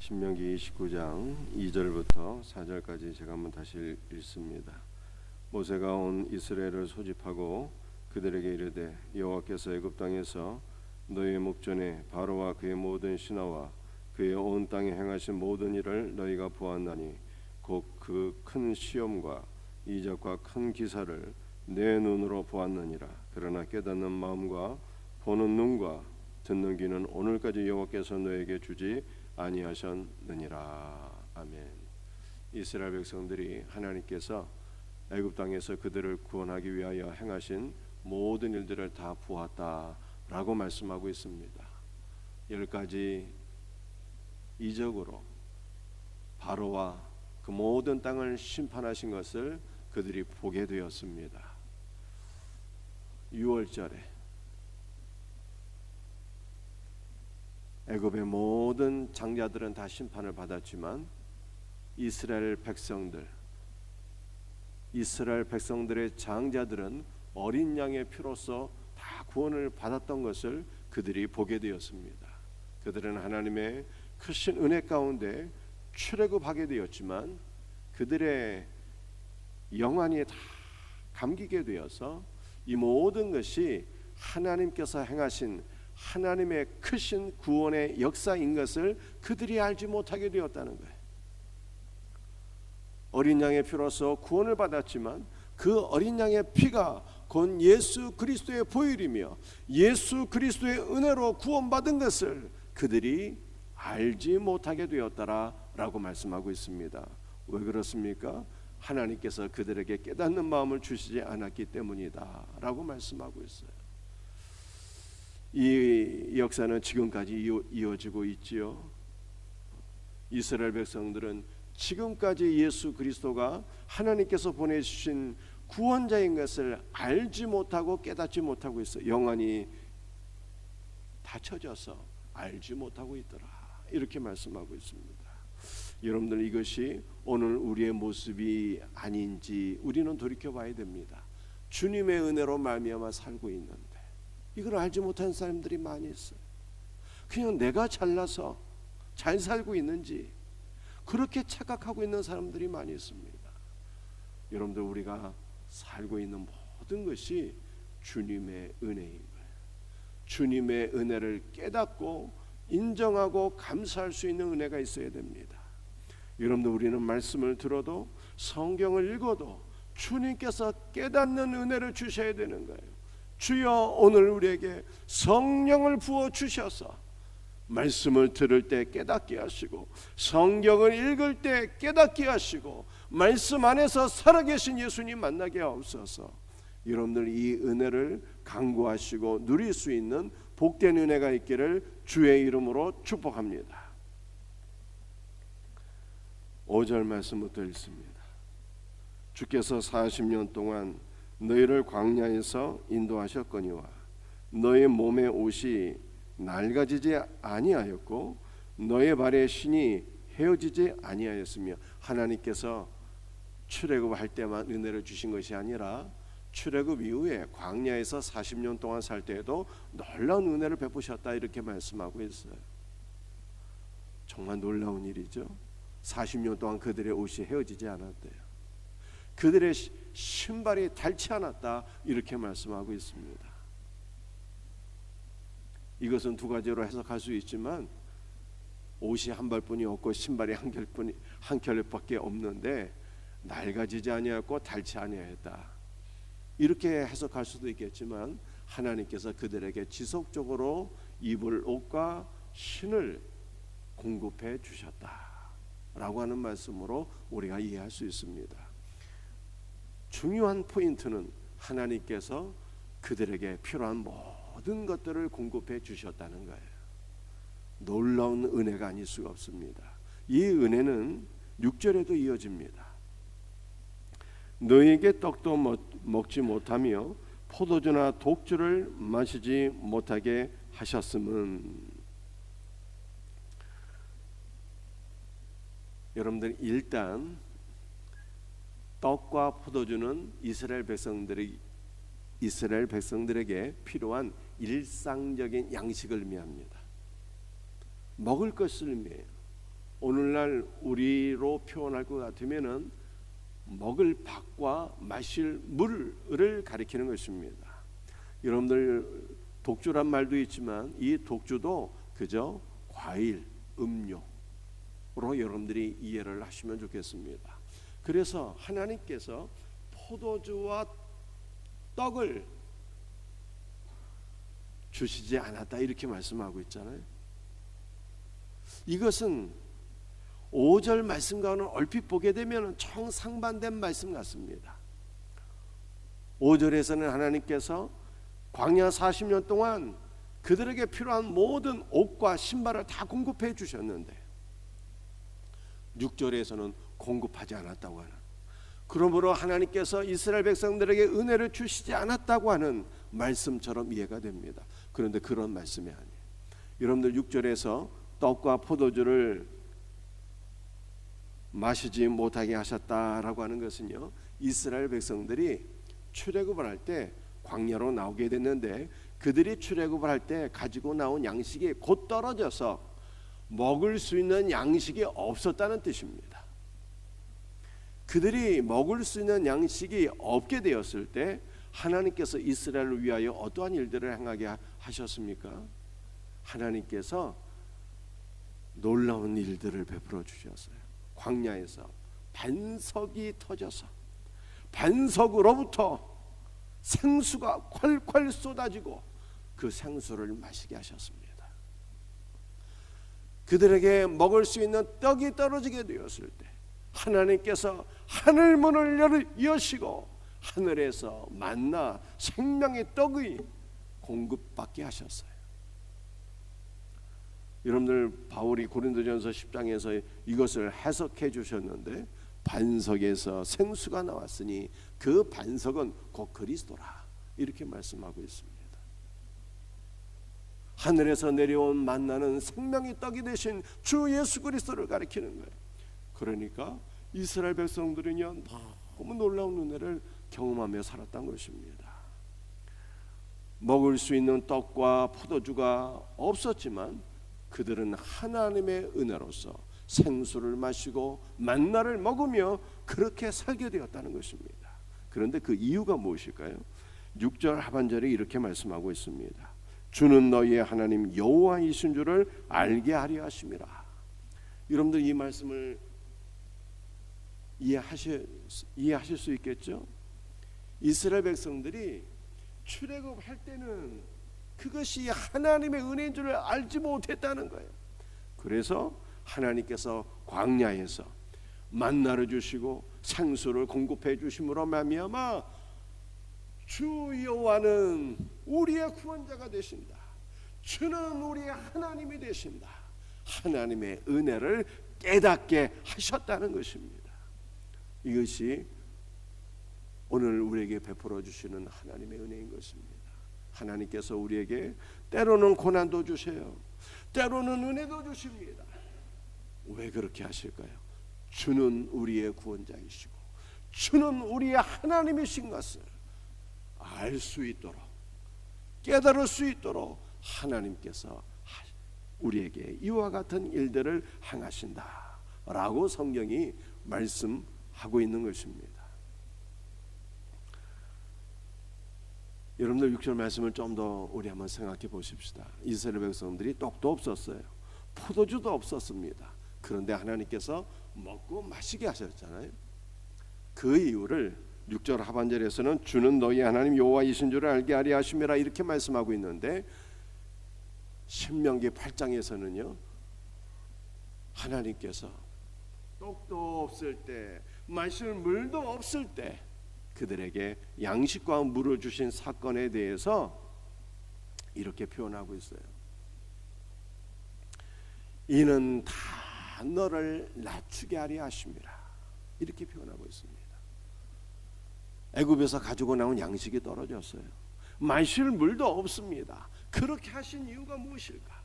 신명기 29장 2절부터 4절까지 제가 한번 다시 읽습니다. 모세가 온 이스라엘을 소집하고 그들에게 이르되 여호와께서 애굽 땅에서 너희의 목전에 바로와 그의 모든 신하와 그의 온 땅에 행하신 모든 일을 너희가 보았나니 곧 그 큰 시험과 이적과 큰 기사를 내 눈으로 보았느니라. 그러나 깨닫는 마음과 보는 눈과 듣는 귀는 오늘까지 여호와께서 너에게 주지 아니하셨느니라. 아멘. 이스라엘 백성들이 하나님께서 애굽 땅에서 그들을 구원하기 위하여 행하신 모든 일들을 다 보았다라고 말씀하고 있습니다. 10가지 이적으로 바로와 그 모든 땅을 심판하신 것을 그들이 보게 되었습니다. 6월절에 애굽의 모든 장자들은 다 심판을 받았지만 이스라엘 백성들의 장자들은 어린 양의 피로써 다 구원을 받았던 것을 그들이 보게 되었습니다. 그들은 하나님의 크신 은혜 가운데 출애굽하게 되었지만 그들의 영안이 다 감기게 되어서 이 모든 것이 하나님께서 행하신 하나님의 크신 구원의 역사인 것을 그들이 알지 못하게 되었다는 거예요. 어린 양의 피로서 구원을 받았지만 그 어린 양의 피가 곧 예수 그리스도의 보혈이며 예수 그리스도의 은혜로 구원받은 것을 그들이 알지 못하게 되었다라고 말씀하고 있습니다. 왜 그렇습니까? 하나님께서 그들에게 깨닫는 마음을 주시지 않았기 때문이다 라고 말씀하고 있어요. 이 역사는 지금까지 이어지고 있지요. 이스라엘 백성들은 지금까지 예수 그리스도가 하나님께서 보내주신 구원자인 것을 알지 못하고 깨닫지 못하고 있어요. 영안이 닫혀져서 알지 못하고 있더라, 이렇게 말씀하고 있습니다. 여러분들, 이것이 오늘 우리의 모습이 아닌지 우리는 돌이켜봐야 됩니다. 주님의 은혜로 말미암아 살고 있는데 이걸 알지 못하는 사람들이 많이 있어요. 그냥 내가 잘나서 잘 살고 있는지 그렇게 착각하고 있는 사람들이 많이 있습니다. 여러분들, 우리가 살고 있는 모든 것이 주님의 은혜인 거예요. 주님의 은혜를 깨닫고 인정하고 감사할 수 있는 은혜가 있어야 됩니다. 여러분들, 우리는 말씀을 들어도 성경을 읽어도 주님께서 깨닫는 은혜를 주셔야 되는 거예요. 주여, 오늘 우리에게 성령을 부어 주셔서 말씀을 들을 때 깨닫게 하시고 성경을 읽을 때 깨닫게 하시고 말씀 안에서 살아계신 예수님 만나게 하옵소서. 여러분들, 이 은혜를 간구하시고 누릴 수 있는 복된 은혜가 있기를 주의 이름으로 축복합니다. 5절 말씀부터 읽습니다. 주께서 40년 동안 너희를 광야에서 인도하셨거니와 너희 몸의 옷이 낡아지지 아니하였고 너희 발의 신이 헤어지지 아니하였으며, 하나님께서 출애굽할 때만 은혜를 주신 것이 아니라 출애굽 이후에 광야에서 40년 동안 살 때에도 놀라운 은혜를 베푸셨다, 이렇게 말씀하고 있어요. 정말 놀라운 일이죠. 40년 동안 그들의 옷이 헤어지지 않았대요. 그들의 신발이 닳지 않았다, 이렇게 말씀하고 있습니다. 이것은 두 가지로 해석할 수 있지만 옷이 한 벌뿐이 없고 신발이 한 켤레밖에 없는데 낡아지지 아니하였고 닳지 아니하였다, 이렇게 해석할 수도 있겠지만 하나님께서 그들에게 지속적으로 입을 옷과 신을 공급해 주셨다라고 하는 말씀으로 우리가 이해할 수 있습니다. 중요한 포인트는 하나님께서 그들에게 필요한 모든 것들을 공급해 주셨다는 거예요. 놀라운 은혜가 아닐 수가 없습니다. 이 은혜는 6절에도 이어집니다. 너희에게 떡도 먹지 못하며 포도주나 독주를 마시지 못하게 하셨음은, 여러분들, 일단 떡과 포도주는 이스라엘 백성들에게 필요한 일상적인 양식을 의미합니다. 먹을 것을 의미해요. 오늘날 우리로 표현할 것 같으면은 먹을 밥과 마실 물을 가리키는 것입니다. 여러분들 독주란 말도 있지만 이 독주도 그저 과일, 음료로 여러분들이 이해를 하시면 좋겠습니다. 그래서 하나님께서 포도주와 떡을 주시지 않았다 이렇게 말씀하고 있잖아요. 이것은 5절 말씀과는 얼핏 보게 되면 정상반된 말씀 같습니다. 5절에서는 하나님께서 광야 40년 동안 그들에게 필요한 모든 옷과 신발을 다 공급해 주셨는데 6절에서는 공급하지 않았다고 하는, 그러므로 하나님께서 이스라엘 백성들에게 은혜를 주시지 않았다고 하는 말씀처럼 이해가 됩니다. 그런데 그런 말씀이 아니에요. 여러분들 6절에서 떡과 포도주를 마시지 못하게 하셨다라고 하는 것은요, 이스라엘 백성들이 출애굽을 할 때 광야로 나오게 됐는데 그들이 출애굽을 할 때 가지고 나온 양식이 곧 떨어져서 먹을 수 있는 양식이 없었다는 뜻입니다. 그들이 먹을 수 있는 양식이 없게 되었을 때 하나님께서 이스라엘을 위하여 어떠한 일들을 행하게 하셨습니까? 하나님께서 놀라운 일들을 베풀어 주셨어요. 광야에서 반석이 터져서 반석으로부터 생수가 콸콸 쏟아지고 그 생수를 마시게 하셨습니다. 그들에게 먹을 수 있는 떡이 떨어지게 되었을 때 하나님께서 하늘문을 여시고 하늘에서 만나 생명의 떡의 공급받게 하셨어요. 여러분들 바울이 고린도전서 10장에서 이것을 해석해 주셨는데 반석에서 생수가 나왔으니 그 반석은 곧 그리스도라 이렇게 말씀하고 있습니다. 하늘에서 내려온 만나는 생명의 떡이 되신 주 예수 그리스도를 가리키는 거예요. 그러니까 이스라엘 백성들은요 너무 놀라운 은혜를 경험하며 살았던 것입니다. 먹을 수 있는 떡과 포도주가 없었지만 그들은 하나님의 은혜로서 생수를 마시고 만나를 먹으며 그렇게 살게 되었다는 것입니다. 그런데 그 이유가 무엇일까요? 6절 하반절에 이렇게 말씀하고 있습니다. 주는 너희의 하나님 여호와이신 줄을 알게 하려 하심이라. 여러분들 이 말씀을 이해하실 수 있겠죠? 이스라엘 백성들이 출애굽할 때는 그것이 하나님의 은혜인 줄을 알지 못했다는 거예요. 그래서 하나님께서 광야에서 만나를 주시고 생수를 공급해 주심으로 말미암아 주 여호와는 우리의 구원자가 되신다. 주는 우리의 하나님이 되신다. 하나님의 은혜를 깨닫게 하셨다는 것입니다. 이것이 오늘 우리에게 베풀어 주시는 하나님의 은혜인 것입니다. 하나님께서 우리에게 때로는 고난도 주세요. 때로는 은혜도 주십니다. 왜 그렇게 하실까요? 주는 우리의 구원자이시고 주는 우리의 하나님이신 것을 알 수 있도록 깨달을 수 있도록 하나님께서 우리에게 이와 같은 일들을 행하신다라고 성경이 말씀하고 있는 것입니다. 여러분들 6절 말씀을 좀 더 우리 한번 생각해 보십시다. 이스라엘 백성들이 떡도 없었어요. 포도주도 없었습니다. 그런데 하나님께서 먹고 마시게 하셨잖아요. 그 이유를 6절 하반절에서는 주는 너희 하나님 여호와이신 줄을 알게 하려 하심이라 이렇게 말씀하고 있는데 신명기 8장에서는요 하나님께서 떡도 없을 때 마실 물도 없을 때 그들에게 양식과 물을 주신 사건에 대해서 이렇게 표현하고 있어요. 이는 다 너를 낮추게 하려 하심이라 이렇게 표현하고 있습니다. 애굽에서 가지고 나온 양식이 떨어졌어요. 마실 물도 없습니다. 그렇게 하신 이유가 무엇일까?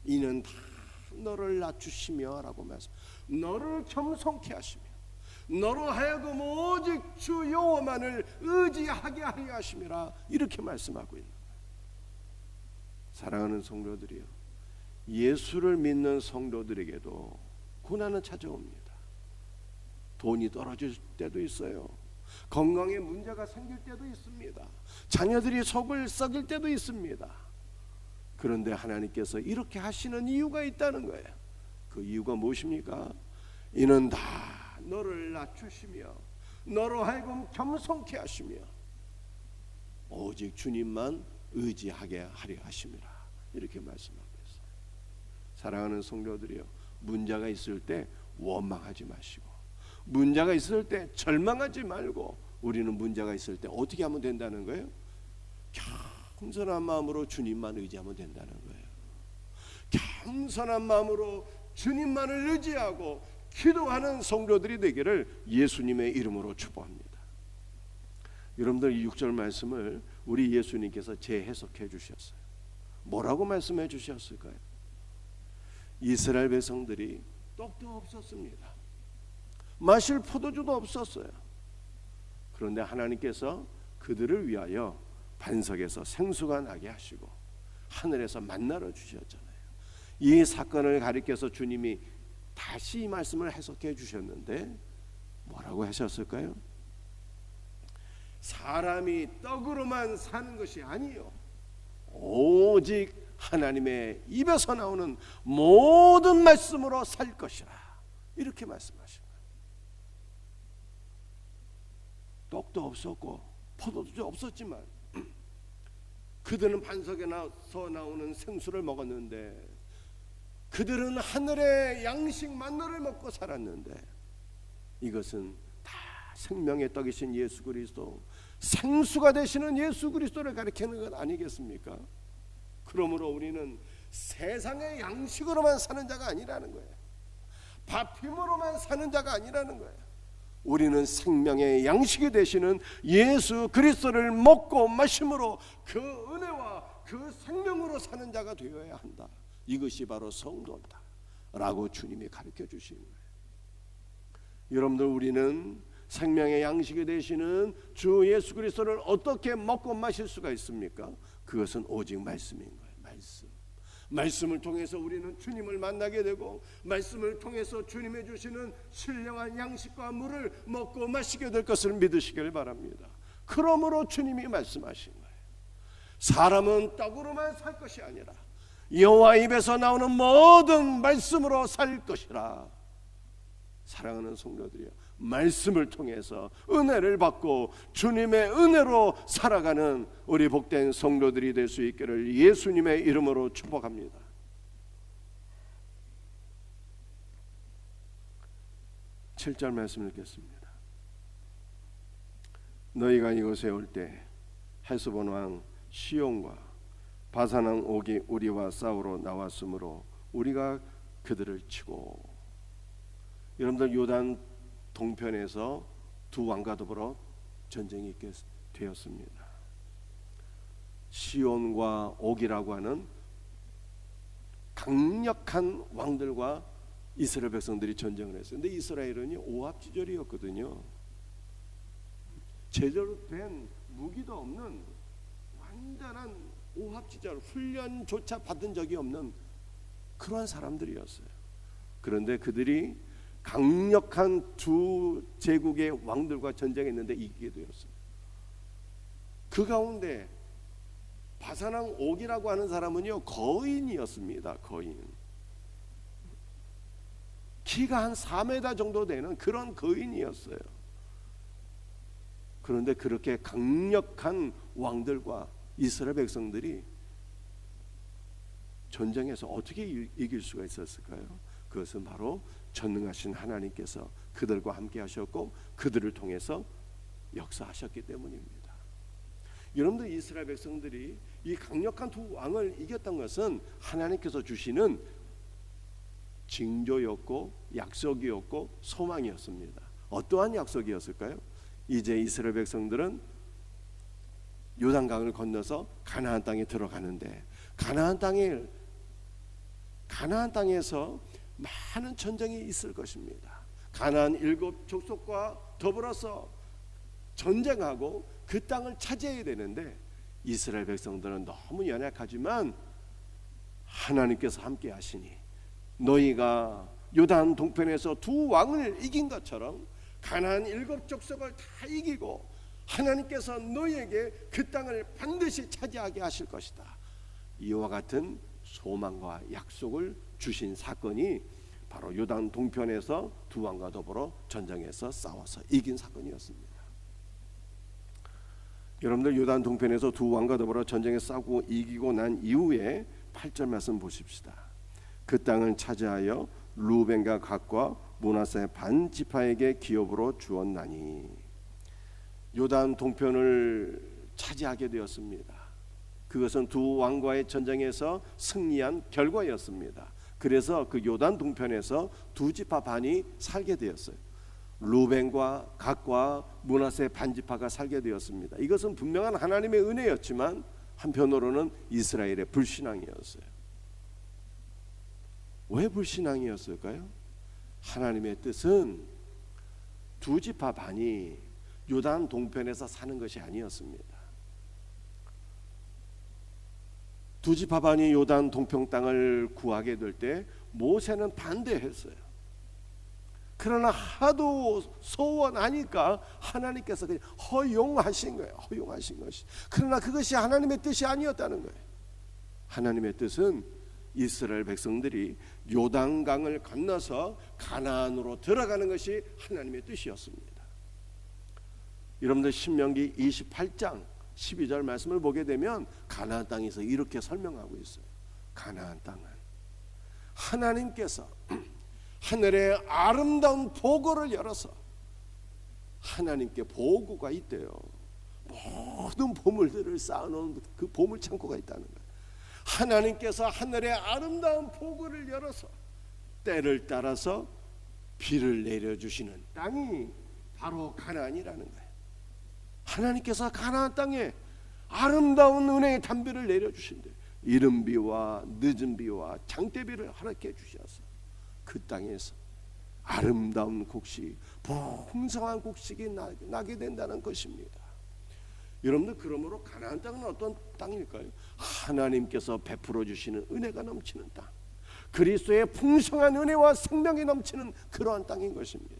이는 다 너를 낮추시며 라고 말씀. 너를 겸손케 하시며 너로 하여금 오직 주 여호와만을 의지하게 하려 하심이라 이렇게 말씀하고 있는 거예요. 사랑하는 성도들이요, 예수를 믿는 성도들에게도 고난은 찾아옵니다. 돈이 떨어질 때도 있어요. 건강에 문제가 생길 때도 있습니다. 자녀들이 속을 썩일 때도 있습니다. 그런데 하나님께서 이렇게 하시는 이유가 있다는 거예요. 그 이유가 무엇입니까? 이는 다 너를 낮추시며 너로 하여금 겸손케 하시며 오직 주님만 의지하게 하려 하심이라, 이렇게 말씀하고 있어요. 사랑하는 성도들이여, 문제가 있을 때 원망하지 마시고, 문제가 있을 때 절망하지 말고, 우리는 문제가 있을 때 어떻게 하면 된다는 거예요? 겸손한 마음으로 주님만 의지하면 된다는 거예요. 겸손한 마음으로 주님만을 의지하고 기도하는 성도들이 되기를 예수님의 이름으로 축복합니다. 여러분들, 이 6절 말씀을 우리 예수님께서 재해석해 주셨어요. 뭐라고 말씀해 주셨을까요? 이스라엘 백성들이 떡도 없었습니다. 마실 포도주도 없었어요. 그런데 하나님께서 그들을 위하여 반석에서 생수가 나게 하시고 하늘에서 만나를 주셨잖아요. 이 사건을 가리켜서 주님이 다시 이 말씀을 해석해 주셨는데 뭐라고 하셨을까요? 사람이 떡으로만 사는 것이 아니요, 오직 하나님의 입에서 나오는 모든 말씀으로 살 것이라, 이렇게 말씀하신 거예요. 떡도 없었고 포도주도 없었지만 그들은 반석에서 나오는 생수를 먹었는데, 그들은 하늘의 양식 만나를 먹고 살았는데, 이것은 다 생명의 떡이신 예수 그리스도, 생수가 되시는 예수 그리스도를 가리키는 것 아니겠습니까? 그러므로 우리는 세상의 양식으로만 사는 자가 아니라는 거예요. 밥 힘으로만 사는 자가 아니라는 거예요. 우리는 생명의 양식이 되시는 예수 그리스도를 먹고 마심으로 그 은혜와 그 생명으로 사는 자가 되어야 한다. 이것이 바로 성도다 라고 주님이 가르쳐 주시는 거예요. 여러분들, 우리는 생명의 양식이 되시는 주 예수 그리스도를 어떻게 먹고 마실 수가 있습니까? 그것은 오직 말씀인 거예요. 말씀을 통해서 우리는 주님을 만나게 되고, 말씀을 통해서 주님이 주시는 신령한 양식과 물을 먹고 마시게 될 것을 믿으시길 바랍니다. 그러므로 주님이 말씀하신 거예요. 사람은 떡으로만 살 것이 아니라 여호와 입에서 나오는 모든 말씀으로 살 것이라. 사랑하는 성도들이여, 말씀을 통해서 은혜를 받고 주님의 은혜로 살아가는 우리 복된 성도들이 될 수 있기를 예수님의 이름으로 축복합니다. 7절 말씀 읽겠습니다. 너희가 이곳에 올 때 헤스본 왕 시온과 바산 왕 옥이 우리와 싸우러 나왔으므로 우리가 그들을 치고. 여러분들, 요단 동편에서 두 왕과 더불어 전쟁이 있게 되었습니다. 시온과 옥이라고 하는 강력한 왕들과 이스라엘 백성들이 전쟁을 했어요. 근데 이스라엘은 오합지졸이었거든요. 제대로 된 무기도 없는 완전한 오합지졸, 훈련조차 받은 적이 없는 그러한 사람들이었어요. 그런데 그들이 강력한 두 제국의 왕들과 전쟁했는데 이기게 되었어요. 그 가운데 바산왕 옥이라고 하는 사람은요, 거인이었습니다. 거인. 키가 한 4m 정도 되는 그런 거인이었어요. 그런데 그렇게 강력한 왕들과 이스라엘 백성들이 전쟁에서 어떻게 이길 수가 있었을까요? 그것은 바로 전능하신 하나님께서 그들과 함께 하셨고 그들을 통해서 역사하셨기 때문입니다. 여러분들, 이스라엘 백성들이 이 강력한 두 왕을 이겼던 것은 하나님께서 주시는 징조였고 약속이었고 소망이었습니다. 어떠한 약속이었을까요? 이제 이스라엘 백성들은 요단강을 건너서 가나안 땅에 들어가는데, 가나안 땅에서 많은 전쟁이 있을 것입니다. 가나안 7 족속과 더불어서 전쟁하고 그 땅을 차지해야 되는데, 이스라엘 백성들은 너무 연약하지만 하나님께서 함께 하시니 너희가 요단 동편에서 두 왕을 이긴 것처럼 가나안 7족속을 다 이기고 하나님께서 너희에게 그 땅을 반드시 차지하게 하실 것이다. 이와 같은 소망과 약속을 주신 사건이 바로 요단 동편에서 두 왕과 더불어 전쟁에서 싸워서 이긴 사건이었습니다. 여러분들 요단 동편에서 두 왕과 더불어 전쟁에 싸우고 이기고 난 이후에 8절 말씀 보십시다. 그 땅을 차지하여 루벤과 갓과 므낫세 반 지파에게 기업으로 주었나니. 요단 동편을 차지하게 되었습니다. 그것은 두 왕과의 전쟁에서 승리한 결과였습니다. 그래서 그 요단 동편에서 두 지파 반이 살게 되었어요. 루벤과 갓과 므낫세 반 지파가 살게 되었습니다. 이것은 분명한 하나님의 은혜였지만 한편으로는 이스라엘의 불신앙이었어요. 왜 불신앙이었을까요? 하나님의 뜻은 두 지파 반이 요단 동편에서 사는 것이 아니었습니다. 두 지파 반이 요단 동편 땅을 구하게 될 때 모세는 반대했어요. 그러나 하도 소원하니까 하나님께서 그냥 허용하신 거예요. 허용하신 것이. 그러나 그것이 하나님의 뜻이 아니었다는 거예요. 하나님의 뜻은 이스라엘 백성들이 요단강을 건너서 가나안으로 들어가는 것이 하나님의 뜻이었습니다. 여러분들 신명기 28장 12절 말씀을 보게 되면 가나안 땅에서 이렇게 설명하고 있어요. 가나안 땅은 하나님께서 하늘의 아름다운 보고를 열어서 하나님께 보고가 있대요. 모든 보물들을 쌓아놓은 그 보물 창고가 있다는 거예요. 하나님께서 하늘의 아름다운 보고를 열어서 때를 따라서 비를 내려주시는 땅이 바로 가나안이라는 거예요. 하나님께서 가나안 땅에 아름다운 은혜의 단비를 내려주신대. 이른 비와 늦은 비와 장대비를 허락해 주셔서 그 땅에서 아름다운 곡식, 풍성한 곡식이 나게 된다는 것입니다. 여러분들, 그러므로 가나안 땅은 어떤 땅일까요? 하나님께서 베풀어 주시는 은혜가 넘치는 땅, 그리스도의 풍성한 은혜와 생명이 넘치는 그러한 땅인 것입니다.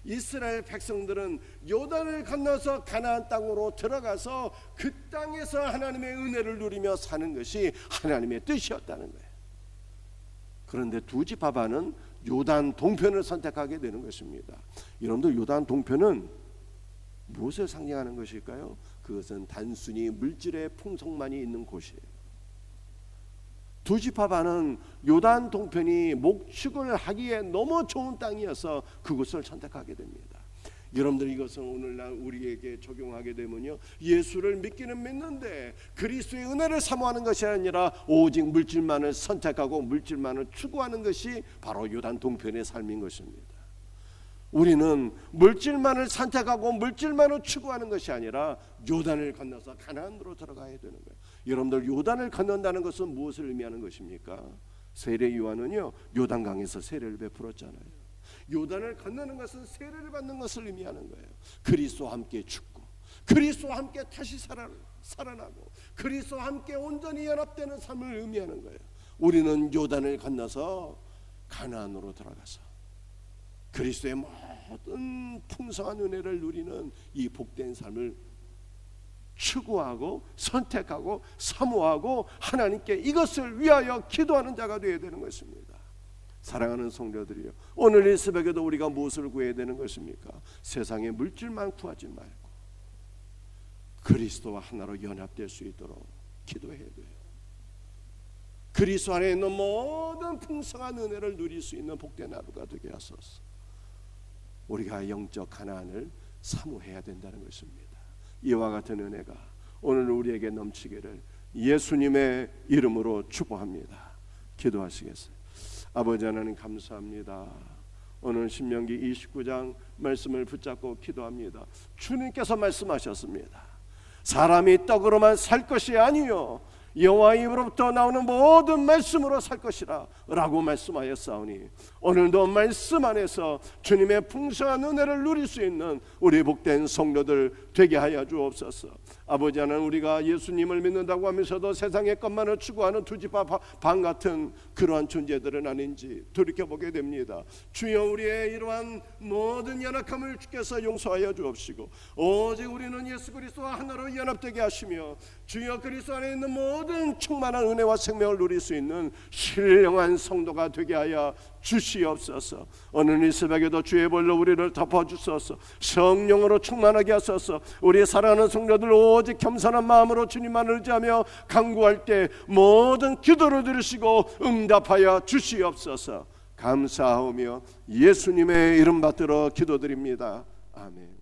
이스라엘 백성들은 요단을 건너서 가나안 땅으로 들어가서 그 땅에서 하나님의 은혜를 누리며 사는 것이 하나님의 뜻이었다는 거예요. 그런데 두 지파 반은 요단 동편을 선택하게 되는 것입니다. 여러분들, 요단 동편은 무엇을 상징하는 것일까요? 그것은 단순히 물질의 풍성만이 있는 곳이에요. 두 지파 반은 요단 동편이 목축을 하기에 너무 좋은 땅이어서 그곳을 선택하게 됩니다. 여러분들, 이것은 오늘날 우리에게 적용하게 되면요, 예수를 믿기는 믿는데 그리스도의 은혜를 사모하는 것이 아니라 오직 물질만을 선택하고 물질만을 추구하는 것이 바로 요단 동편의 삶인 것입니다. 우리는 물질만을 선택하고 물질만을 추구하는 것이 아니라 요단을 건너서 가나안으로 들어가야 되는 거예요. 여러분들, 요단을 건넌다는 것은 무엇을 의미하는 것입니까? 세례 요한은요, 요단강에서 세례를 베풀었잖아요. 요단을 건너는 것은 세례를 받는 것을 의미하는 거예요. 그리스도와 함께 죽고 그리스도와 함께 다시 살아나고 그리스도와 함께 온전히 연합되는 삶을 의미하는 거예요. 우리는 요단을 건너서 가나안으로 들어가서 그리스도의 모든 풍성한 은혜를 누리는 이 복된 삶을 추구하고 선택하고 사모하고 하나님께 이것을 위하여 기도하는 자가 되어야 되는 것입니다. 사랑하는 성도들이요, 오늘 이 새벽에도 우리가 무엇을 구해야 되는 것입니까? 세상의 물질만 구하지 말고 그리스도와 하나로 연합될 수 있도록 기도해야 돼요. 그리스도 안에 있는 모든 풍성한 은혜를 누릴 수 있는 복된 하루가 되게 하소서. 우리가 영적 가나안을 사모해야 된다는 것입니다. 이와 같은 은혜가 오늘 우리에게 넘치기를 예수님의 이름으로 축복합니다. 기도하시겠어요? 아버지 하나님, 감사합니다. 오늘 신명기 29장 말씀을 붙잡고 기도합니다. 주님께서 말씀하셨습니다. 사람이 떡으로만 살 것이 아니요 여호와 입으로부터 나오는 모든 말씀으로 살 것이라 라고 말씀하였사오니 오늘도 말씀 안에서 주님의 풍성한 은혜를 누릴 수 있는 우리 복된 성도들 되게 하여 주옵소서. 아버지 하나님, 우리가 예수님을 믿는다고 하면서도 세상의 것만을 추구하는 두지파 방 같은 그러한 존재들은 아닌지 돌이켜보게 됩니다. 주여, 우리의 이러한 모든 연약함을 주께서 용서하여 주옵시고 오직 우리는 예수 그리스도와 하나로 연합되게 하시며 주여 그리스도 안에 있는 모든 충만한 은혜와 생명을 누릴 수 있는 신령한 성도가 되게 하여 주시옵소서. 오늘 이 새벽에도 주의 볼로 우리를 덮어주소서. 성령으로 충만하게 하소서. 우리 사랑하는 성도들 오직 겸손한 마음으로 주님만 의지하며 간구할 때 모든 기도를 들으시고 응답하여 주시옵소서. 감사하오며 예수님의 이름 받들어 기도드립니다. 아멘.